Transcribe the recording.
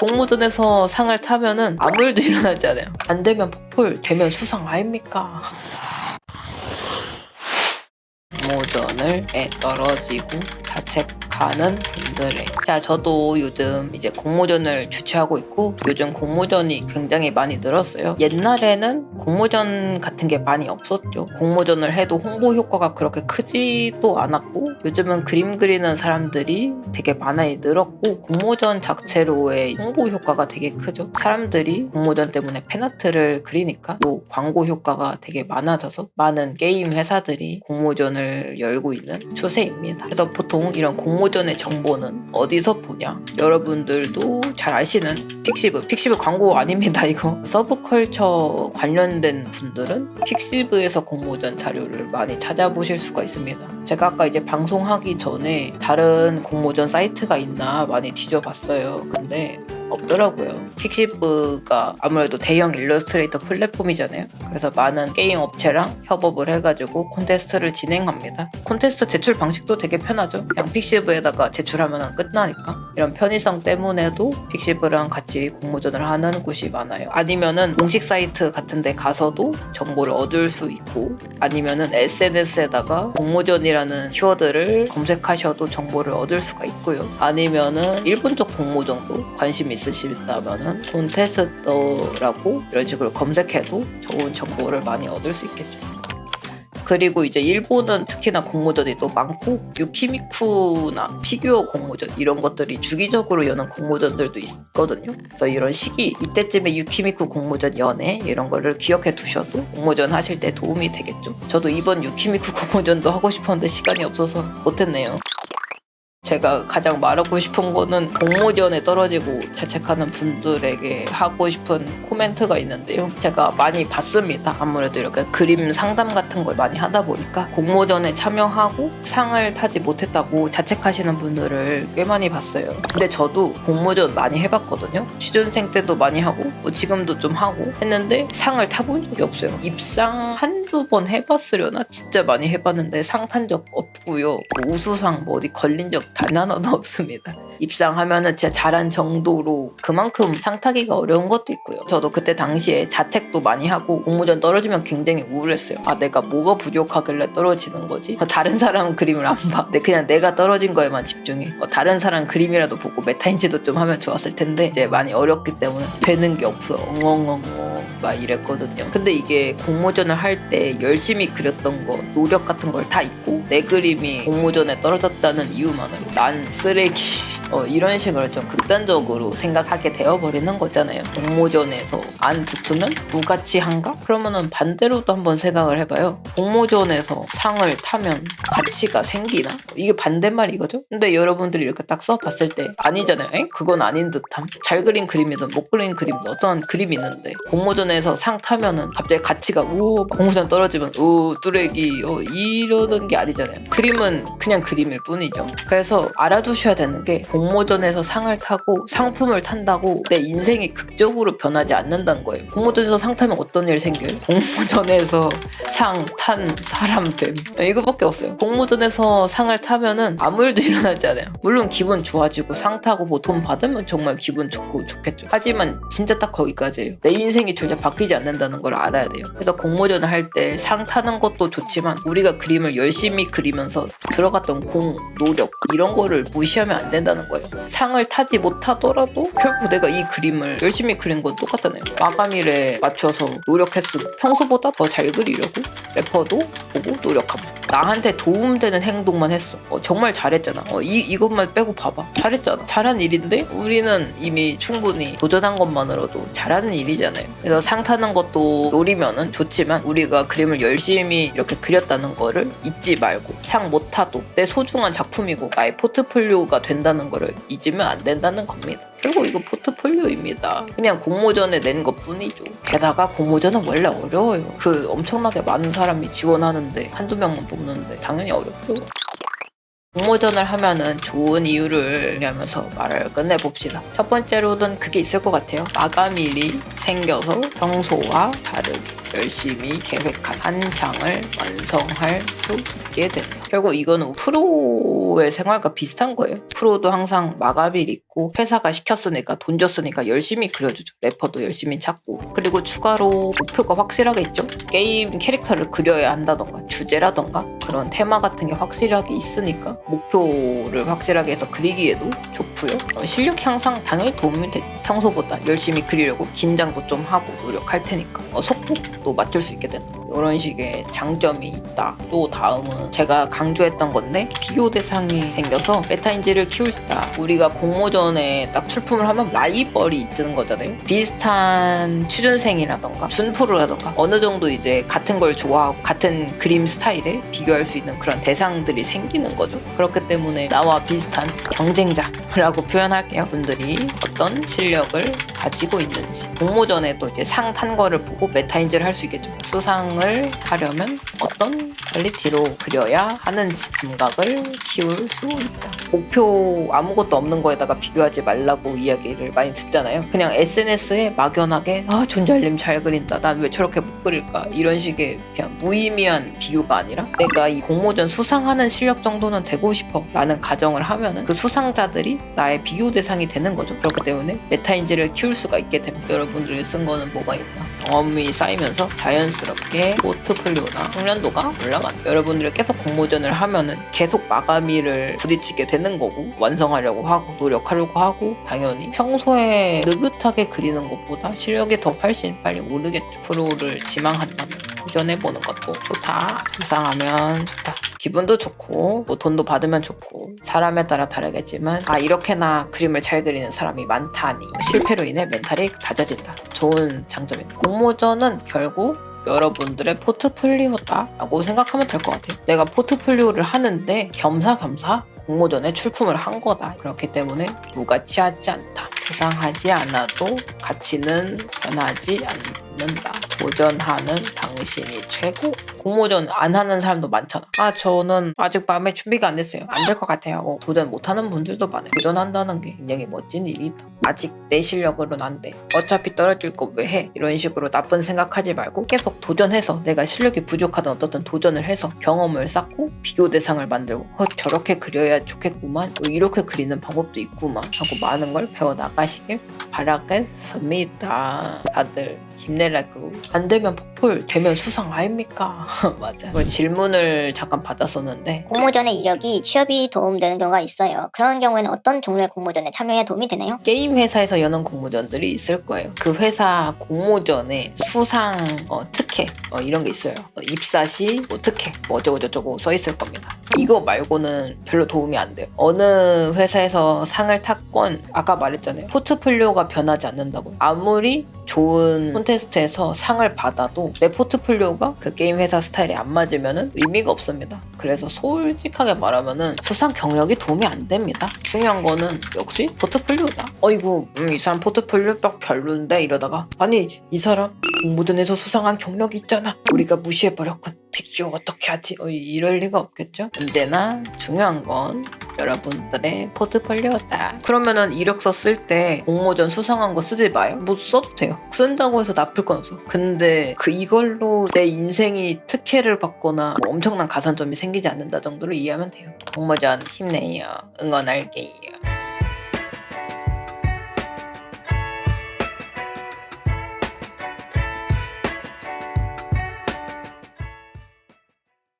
공모전에서 상을 타면은 아무 일도 일어나지 않아요. 안 되면 폭포율, 되면 수상 아닙니까? 공모전을 떨어지고 자책하는 분들의, 자, 저도 요즘 이제 공모전을 주최하고 있고 요즘 공모전이 굉장히 많이 늘었어요. 옛날에는 공모전 같은 게 많이 없었죠. 공모전을 해도 홍보 효과가 그렇게 크지도 않았고 요즘은 그림 그리는 사람들이 되게 많이 늘었고 공모전 자체로의 홍보 효과가 되게 크죠. 사람들이 공모전 때문에 팬아트를 그리니까 또 광고 효과가 되게 많아져서 많은 게임 회사들이 공모전을 열고 있는 추세입니다. 그래서 보통 이런 공모전의 정보는 어디서 보냐? 여러분들도 잘 아시는 픽시브 광고 아닙니다. 이거 서브컬처 관련된 분들은 픽시브에서 공모전 자료를 많이 찾아보실 수가 있습니다. 제가 아까 이제 방송하기 전에 다른 공모전 사이트가 있나 많이 뒤져봤어요. 근데 없더라고요. 픽시브가 아무래도 대형 일러스트레이터 플랫폼이잖아요. 그래서 많은 게임 업체랑 협업을 해가지고 콘테스트를 진행합니다. 콘테스트 제출 방식도 되게 편하죠. 그냥 픽시브에다가 제출하면 끝나니까. 이런 편의성 때문에도 픽시브랑 같이 공모전을 하는 곳이 많아요. 아니면은 공식 사이트 같은 데 가서도 정보를 얻을 수 있고, 아니면은 SNS에다가 공모전이라는 키워드를 검색하셔도 정보를 얻을 수가 있고요. 아니면은 일본 쪽 공모전도 관심이 있으시다면은 콘테스트라고 이런 식으로 검색해도 좋은 정보를 많이 얻을 수 있겠죠. 그리고 이제 일본은 특히나 공모전이 또 많고 유키미쿠나 피규어 공모전 이런 것들이 주기적으로 여는 공모전들도 있거든요. 그래서 이런 시기 이때쯤에 유키미쿠 공모전 연애 이런 거를 기억해 두셔도 공모전 하실 때 도움이 되겠죠. 저도 이번 유키미쿠 공모전도 하고 싶었는데 시간이 없어서 못했네요. 제가 가장 말하고 싶은 거는 공모전에 떨어지고 자책하는 분들에게 하고 싶은 코멘트가 있는데요. 제가 많이 봤습니다. 아무래도 이렇게 그림 상담 같은 걸 많이 하다 보니까 공모전에 참여하고 상을 타지 못했다고 자책하시는 분들을 꽤 많이 봤어요. 근데 저도 공모전 많이 해봤거든요. 취준생 때도 많이 하고 뭐 지금도 좀 하고 했는데 상을 타본 적이 없어요. 입상 한두 번 해봤으려나? 진짜 많이 해봤는데 상 탄 적 없고요. 뭐 우수상 뭐 어디 걸린 적 단 하나도 없습니다. 입상하면은 진짜 잘한 정도로 그만큼 상 타기가 어려운 것도 있고요. 저도 그때 당시에 자책도 많이 하고 공모전 떨어지면 굉장히 우울했어요. 아, 내가 뭐가 부족하길래 떨어지는 거지? 다른 사람 그림을 안 봐. 근데 그냥 내가 떨어진 거에만 집중해. 다른 사람 그림이라도 보고 메타인지도 좀 하면 좋았을 텐데 이제 많이 어렵기 때문에 되는 게 없어. 엉엉엉엉 막 이랬거든요. 근데 이게 공모전을 할 때 열심히 그렸던 거, 노력 같은 걸 다 잊고 내 그림이 공모전에 떨어졌다는 이유만으로 난 쓰레기 이런 식으로 좀 극단적으로 생각하게 되어버리는 거잖아요. 공모전에서 안 붙으면 무가치한가? 그러면은 반대로도 한번 생각을 해봐요. 공모전에서 상을 타면 가치가 생기나? 이게 반대말 이거죠? 근데 여러분들이 이렇게 딱 써봤을 때 아니잖아요. 에? 그건 아닌 듯함. 잘 그린 그림이든 못 그린 그림도 어떤 그림이 있는데 공모전에서 상 타면은 갑자기 가치가 공모전 떨어지면 뚜레기 이러는 게 아니잖아요. 그림은 그냥 그림일 뿐이죠. 그래서 알아두셔야 되는 게 공모전에서 상을 타고 상품을 탄다고 내 인생이 극적으로 변하지 않는다는 거예요. 공모전에서 상 타면 어떤 일 생겨요? 공모전에서 상 탄 사람 됨. 이거밖에 없어요. 공모전에서 상을 타면은 아무 일도 일어나지 않아요. 물론 기분 좋아지고 상 타고 뭐 돈 받으면 정말 기분 좋고 좋겠죠. 하지만 진짜 딱 거기까지예요. 내 인생이 절대 바뀌지 않는다는 걸 알아야 돼요. 그래서 공모전을 할 때 상 타는 것도 좋지만 우리가 그림을 열심히 그리면서 들어갔던 노력 이런 거를 무시하면 안 된다는 거예요. 상을 타지 못하더라도 결국 내가 이 그림을 열심히 그린 건 똑같잖아요. 마감일에 맞춰서 노력했으면 평소보다 더 잘 그리려고 래퍼도 보고 노력하고 나한테 도움되는 행동만 했어. 정말 잘했잖아. 이것만 빼고 봐봐. 잘했잖아. 잘한 일인데 우리는 이미 충분히 도전한 것만으로도 잘하는 일이잖아요. 그래서 상 타는 것도 노리면은 좋지만 우리가 그림을 열심히 이렇게 그렸다는 거를 잊지 말고 상 못 타도 내 소중한 작품이고 나의 포트폴리오가 된다는 거를 잊으면 안 된다는 겁니다. 결국 이거 포트폴리오입니다. 그냥 공모전에 낸 것 뿐이죠. 게다가 공모전은 원래 어려워요. 엄청나게 많은 사람이 지원하는데 한두 명만 뽑는데 당연히 어렵죠. 공모전을 하면은 좋은 이유를 하면서 말을 끝내봅시다. 첫 번째로는 그게 있을 것 같아요. 마감일이 생겨서 평소와 다르게 열심히 계획한 한 장을 완성할 수 있게 된다. 결국 이거는 프로 프로의 생활과 비슷한 거예요. 프로도 항상 마감일 있고 회사가 시켰으니까 돈 줬으니까 열심히 그려주죠. 래퍼도 열심히 찾고. 그리고 추가로 목표가 확실하게 있죠. 게임 캐릭터를 그려야 한다던가 주제라던가 그런 테마 같은 게 확실하게 있으니까 목표를 확실하게 해서 그리기에도 좋고요. 실력 향상 당연히 도움이 되죠. 평소보다 열심히 그리려고 긴장도 좀 하고 노력할 테니까 속도도 맞출 수 있게 된다. 이런 식의 장점이 있다. 또 다음은 제가 강조했던 건데 비교 대상이 생겨서 메타인지를 키울 수 있다. 우리가 공모전에 딱 출품을 하면 라이벌이 뜨는 거잖아요. 비슷한 취준생이라던가 준프로라던가 어느 정도 이제 같은 걸 좋아하고 같은 그림 스타일에 비교할 수 있는 그런 대상들이 생기는 거죠. 그렇기 때문에 나와 비슷한 경쟁자라고 표현할게요. 분들이 어떤 실력을 가지고 있는지 공모전에 또 이제 상 탄 거를 보고 메타인지를 할 수 있겠죠. 수상을 하려면 어떤 퀄리티로 그려야 하는지 감각을 키울 수 있다. 목표 아무것도 없는 거에다가 비교하지 말라고 이야기를 많이 듣잖아요. 그냥 SNS에 막연하게 존잘님 잘 그린다. 난 왜 저렇게 못 그릴까? 이런 식의 그냥 무의미한 비교가 아니라 내가 이 공모전 수상하는 실력 정도는 되고 싶어 라는 가정을 하면은 그 수상자들이 나의 비교 대상이 되는 거죠. 그렇기 때문에 메타인지를 키울 수가 있게 됩니다. 여러분들이 쓴 거는 뭐가 있나? 경험이 쌓이면서 자연스럽게 포트폴리오나 숙련도가 올라간다. 여러분들이 계속 공모전을 하면은 계속 마감일을 부딪히게 되는 거고 완성하려고 하고 노력하려고 하고 당연히 평소에 느긋하게 그리는 것보다 실력이 더 훨씬 빨리 오르겠죠. 프로를 지망한다면 도전해보는 것도 좋다. 수상하면 좋다. 기분도 좋고 뭐 돈도 받으면 좋고 사람에 따라 다르겠지만 이렇게나 그림을 잘 그리는 사람이 많다니 실패로 인해 멘탈이 다져진다. 좋은 장점입니다. 공모전은 결국 여러분들의 포트폴리오다 라고 생각하면 될 것 같아요. 내가 포트폴리오를 하는데 겸사겸사 공모전에 출품을 한 거다. 그렇기 때문에 무가치하지 않다. 수상하지 않아도 가치는 변하지 않는다. 도전하는 당신이 최고. 공모전 안 하는 사람도 많잖아. 저는 아직 마음의 준비가 안 됐어요. 안 될 것 같아요. 도전 못하는 분들도 많아요. 도전한다는 게 굉장히 멋진 일이다. 아직 내 실력으로는 안 돼. 어차피 떨어질 거 왜 해? 이런 식으로 나쁜 생각하지 말고 계속 도전해서 내가 실력이 부족하든 어떻든 도전을 해서 경험을 쌓고 비교 대상을 만들고 저렇게 그려야 좋겠구만. 이렇게 그리는 방법도 있구만 하고 많은 걸 배워나가시길 바라겠습니다. 다들 힘내라고. 안 되면 폭포율, 되면 수상 아닙니까? 맞아. 질문을 잠깐 받았었는데 공모전의 이력이 취업이 도움되는 경우가 있어요. 그런 경우에는 어떤 종류의 공모전에 참여에 도움이 되나요? 게임 회사에서 여는 공모전들이 있을 거예요. 그 회사 공모전에 수상 특혜 이런 게 있어요. 입사 시 특혜 어쩌고저쩌고 써 있을 겁니다. 이거 말고는 별로 도움이 안 돼요. 어느 회사에서 상을 탔건 아까 말했잖아요. 포트폴리오가 변하지 않는다고요. 아무리 좋은 콘테스트에서 상을 받아도 내 포트폴리오가 그 게임 회사 스타일에 안 맞으면은 의미가 없습니다. 그래서 솔직하게 말하면은 수상 경력이 도움이 안 됩니다. 중요한 거는 역시 포트폴리오다. 어이구 이 사람 포트폴리오 별론데 이러다가 아니 이 사람 공모전에서 수상한 경력이 있잖아. 우리가 무시해버렸건 비교 어떻게 하지? 이럴 리가 없겠죠? 언제나 중요한 건 여러분들의 포트폴리오다. 그러면은 이력서 쓸 때 공모전 수상한 거 쓰지 마요. 뭐 써도 돼요. 쓴다고 해서 나쁠 건 없어. 근데 이걸로 내 인생이 특혜를 받거나 뭐 엄청난 가산점이 생기지 않는다 정도로 이해하면 돼요. 공모전 힘내요. 응원할게요.